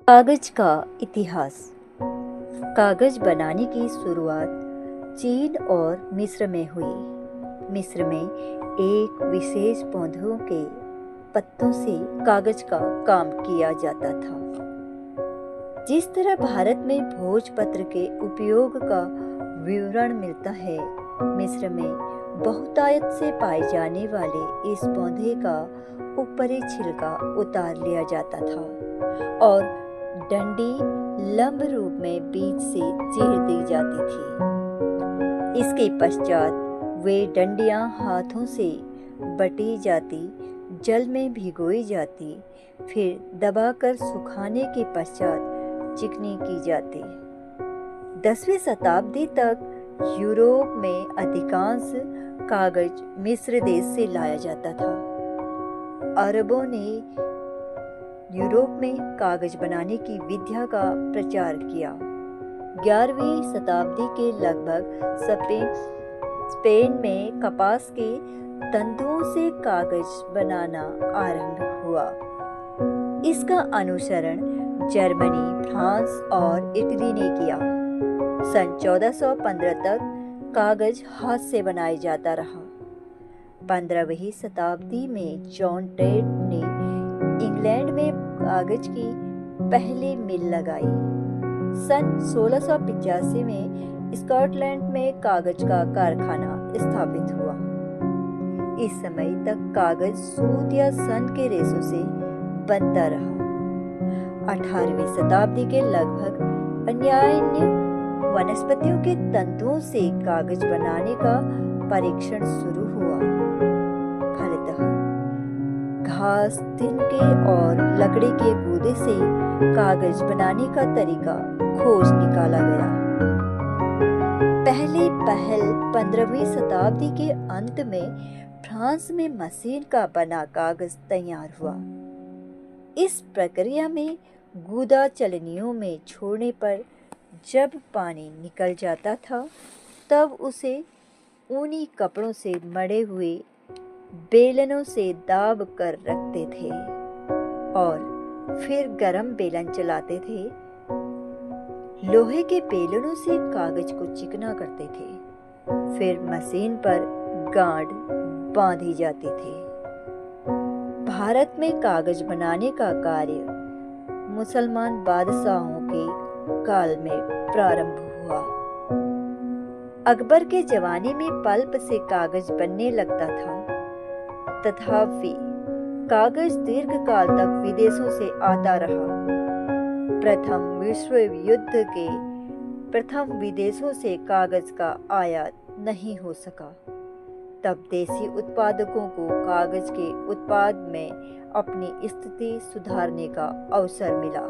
कागज का इतिहास। कागज बनाने की शुरुआत चीन और मिस्र में हुई। मिस्र में एक विशेष पौधों के पत्तों से कागज का काम किया जाता था। जिस तरह भारत में भोजपत्र के उपयोग का विवरण मिलता है, मिस्र में बहुतायत से पाए जाने वाले इस पौधे का ऊपरी छिलका उतार लिया जाता था और डंडी लंब रूप में बीच से चीर दी जाती थी। इसके पश्चात वे डंडियां हाथों से बटी जाती, जल में भिगोई जाती, फिर दबाकर सुखाने के पश्चात चिकनी की जाती। 10वीं शताब्दी तक यूरोप में अधिकांश कागज मिस्र देश से लाया जाता था। अरबों ने यूरोप में कागज बनाने की विद्या का प्रचार किया। 11वीं शताब्दी के लगभग स्पेन में कपास के तंतुओं से कागज बनाना आरंभ हुआ। इसका अनुसरण जर्मनी, फ्रांस और इटली ने किया। सन 1415 तक कागज हाथ से बनाया जाता रहा। 15वीं शताब्दी में जॉन टेट ने इंग्लैंड में कागज की पहली मिल लगाई। सन 1685 में स्कॉटलैंड में कागज का कारखाना स्थापित हुआ। इस समय तक कागज सूत या सन के रेशों से बनता रहा। 18वीं शताब्दी के लगभग अन्य वनस्पतियों के तंतुओं से कागज बनाने का परीक्षण शुरू हुआ। फलतः घास, तिनके और लकड़ी के गूदे से कागज बनाने का तरीका खोज निकाला गया। पहल 15वीं शताब्दी के अंत में फ्रांस में मशीन का बना कागज तैयार हुआ। इस प्रक्रिया में गूदा चलनियों में छोड़ने पर जब पानी निकल जाता था, तब उसे ऊनी कपड़ों से मढ़े हुए बेलनों से दाब कर रखते थे और फिर गरम बेलन चलाते थे। लोहे के बेलनों से कागज को चिकना करते थे, फिर मशीन पर गांठ बांधी जाती थी। भारत में कागज बनाने का कार्य मुसलमान बादशाहों के काल में प्रारंभ हुआ। अकबर के जमाने में पल्प से कागज बनने लगता था। तथापि कागज दीर्घकाल तक विदेशों से आता रहा। प्रथम विश्व युद्ध के प्रथम विदेशों से कागज का आयात नहीं हो सका। तब देसी उत्पादकों को कागज के उत्पाद में अपनी स्थिति सुधारने का अवसर मिला।